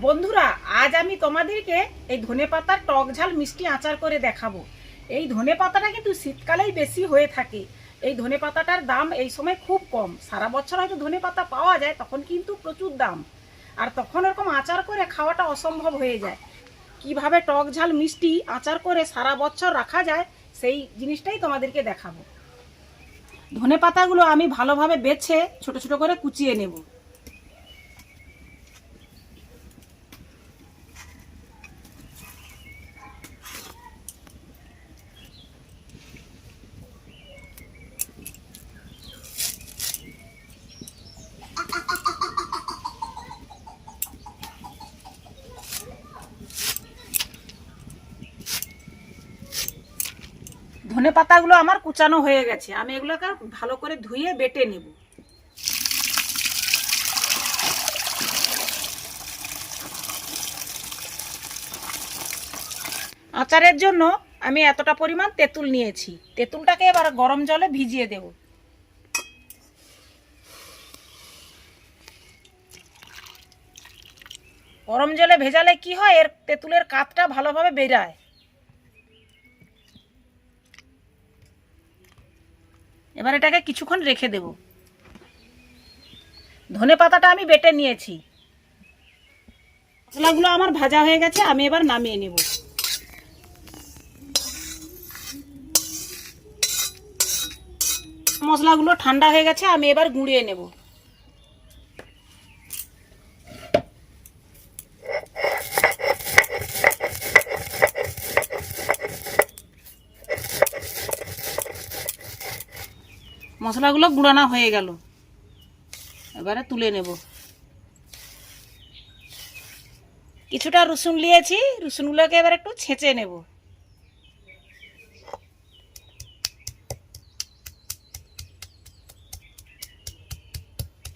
বন্ধুরা, আজ আমি তোমাদেরকে এই ধনেপাতার টক ঝাল মিষ্টি আচার করে দেখাবো। এই ধনেপাতাটা কিন্তু শীতকালেই বেশি হয়ে থাকে। এই ধনেপাতাটার দাম এই সময় খুব কম। সারা বছর হয়তো ধনেপাতা পাওয়া যায়, তখন কিন্তু প্রচুর দাম। আর তখন এরকম আচার করে খাওয়াটা অসম্ভব হয়ে যায়। কিভাবে টক ঝাল মিষ্টি আচার করে সারা বছর রাখা যায় সেই জিনিসটাই তোমাদেরকে দেখাবো। ধনেপাতাগুলো আমি ভালোভাবে বেছে ছোট ছোট করে কুচিয়ে নেব। ধনে পাতাগুলো আমার কুচানো হয়ে গেছে, আমি এগুলোকে ভালো করে ধুয়ে বেটে নেব। আচারের জন্য আমি এতটা পরিমাণ তেঁতুল নিয়েছি। তেঁতুলটাকে এবার গরম জলে ভিজিয়ে দেব। গরম জলে ভেজালে কি হয়, এর তেঁতুলের কাতটা ভালোভাবে বেরায়। এবার এটাকে কিছুক্ষণ রেখে দেব। ধনে পাতাটা আমি বেটে নিয়েছি। মশলাগুলো আমার ভাজা হয়ে গেছে, আমি এবার নামিয়ে নেব। মশলাগুলো ঠান্ডা হয়ে গেছে, আমি এবার গুঁড়িয়ে নেব। মশলাগুলো গুঁড়ানো হয়ে গেল, এবারে তুলে নেব। কিছুটা রসুন নিয়েছি, রসুনগুলোকে এবার একটু ছেঁচে নেব।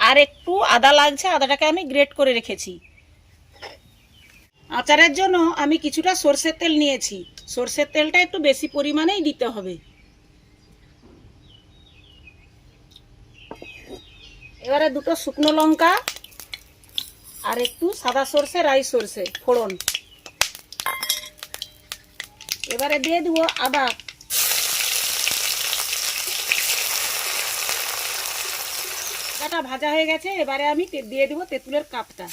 আর একটু আদা লাগছে, আদাটাকে আমি গ্রেট করে রেখেছি। আচারের জন্য আমি কিছুটা সরষের তেল নিয়েছি। সরষের তেলটা একটু বেশি পরিমাণেই দিতে হবে। এবারে দুটো শুকনো লঙ্কা আর একটু সাদা সরষে, রাই সরষে ফোড়ন। এবারে দিয়ে দেবো আদা। আদাটা ভাজা হয়ে গেছে, এবারে আমি দিয়ে দেবো তেঁতুলের কাপটা।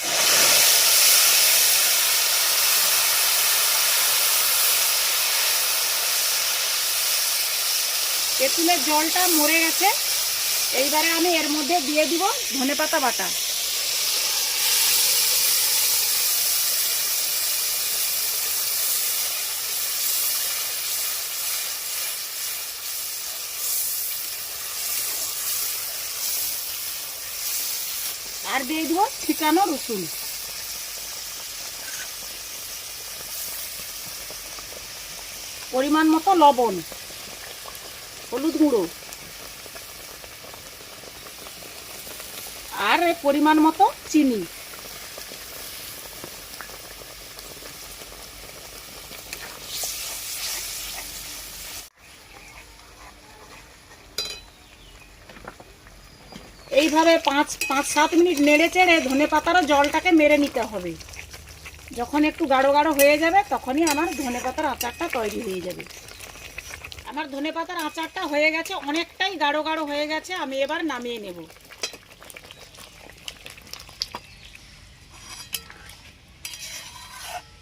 তেঁতুলের জলটা মরে গেছে, এইবারে আমি এর মধ্যে দিয়ে দিব ধনেপাতা বাটা। আর দিয়ে দিব ছিটানো রসুন। পরিমাণ মতো লবণ, হলুদ গুঁড়ো আর পরিমাণ মতো চিনি। এইভাবে 5-7 মিনিট নেড়ে চেড়ে ধনে পাতারও জলটাকে মেরে নিতে হবে। যখন একটু গাঢ় গাঢ় হয়ে যাবে তখনই আমার ধনে পাতার আচারটা তৈরি হয়ে যাবে। আমার ধনে পাতার আচারটা হয়ে গেছে, অনেকটাই গাঢ় গাঢ় হয়ে গেছে, আমি এবার নামিয়ে নেব।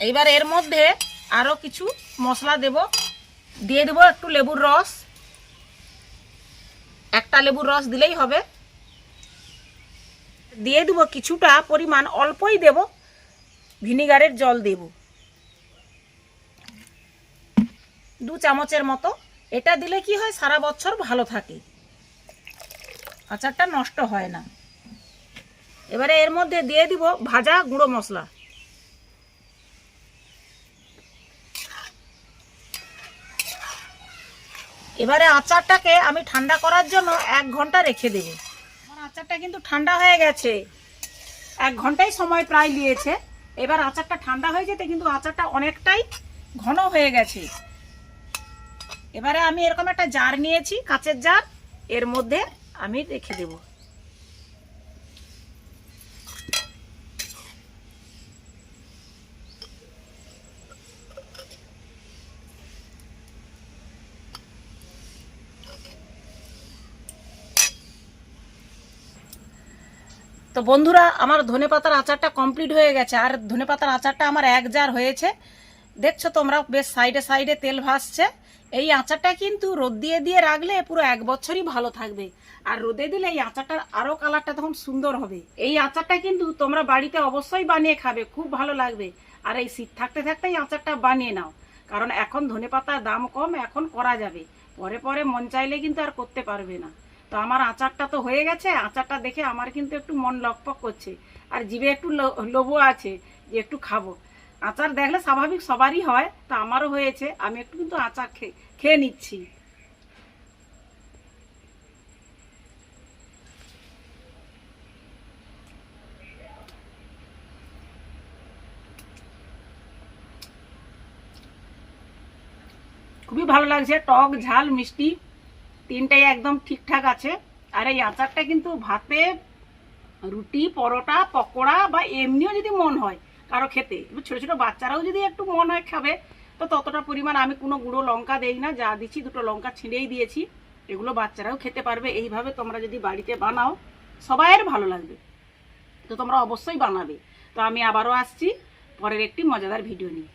এইবার এর মধ্যে আরও কিছু মশলা দেব। দিয়ে দেবো একটু লেবুর রস, একটা লেবুর রস দিলেই হবে। দিয়ে দেবো কিছুটা পরিমাণ, অল্পই দেব, ভিনিগারের জল দেব 2 চামচের মতো। এটা দিলে কি হয়, সারা বছর ভালো থাকে, আচারটা নষ্ট হয় না। এবারে এর মধ্যে দিয়ে দিব ভাজা গুঁড়ো মশলা। এবারে আচারটাকে আমি ঠান্ডা করার জন্য 1 ঘন্টা রেখে দেব। আমার আচারটা কিন্তু ঠান্ডা হয়ে গেছে, 1 ঘন্টাই সময় প্রায় নিয়েছে। এবার আচারটা ঠান্ডা হয়ে যেতে কিন্তু আচারটা অনেকটাই ঘন হয়ে গেছে। এবারে আমি এরকম একটা জার নিয়েছি, কাচের জার, এর মধ্যে আমি রেখে দেব। তো বন্ধুরা, আমার ধনেপাতার আচারটা কমপ্লিট হয়ে গেছে। আর ধনেপাতার আচারটা আমার 1 জার হয়েছে, দেখছো তোমরা বেশ সাইডে সাইডে তেল ভাসছে। এই আচারটা কিন্তু রোদ দিয়ে দিয়ে রাখলে পুরো 1 বছরই ভালো থাকবে। আর রোদে দিলে এই আচারটার আরো কালারটা তখন সুন্দর হবে। এই আচারটা কিন্তু তোমরা বাড়িতে অবশ্যই বানিয়ে খাবে, খুব ভালো লাগবে। আর এই শীত থাকতে থাকতেই আচারটা বানিয়ে নাও, কারণ এখন ধনেপাতার দাম কম, এখন করা যাবে। পরে পরে মন চাইলে কিন্তু আর করতে পারবে না। তো আমার আচারটা তো হয়ে গেছে। আচারটা দেখে আমার কিন্তু একটু মন লকপক করছে, আর জিভে একটু লোভও আছে যে একটু খাবো। আচার দেখলে স্বাভাবিক সবারই হয়, তো আমারও হয়েছে। আমি একটু কিন্তু আচার খেয়ে নিচ্ছি। খুবই ভালো লাগছে, টক ঝাল মিষ্টি তিনটাই একদম ঠিকঠাক আছে। আর এই আচারটা কিন্তু ভাতে, রুটি, পরোটা, পকোড়া বা এমনিও যদি মন হয় কারো খেতে, ছোট ছোট বাচ্চারাও যদি একটু মন হয় খাবে, তো ততটা পরিমাণ আমি কোনো গুঁড়ো লঙ্কা দেই না, যা দিচ্ছি 2টো লঙ্কা ছিঁড়েই দিয়েছি। এগুলো বাচ্চারাও খেতে পারবে। এইভাবে তোমরা যদি বাড়িতে বানাও সবাইয়ের ভালো লাগবে। তো তোমরা অবশ্যই বানাবে। তো আমি আবারও আসছি পরের একটি মজাদার ভিডিও নিয়ে।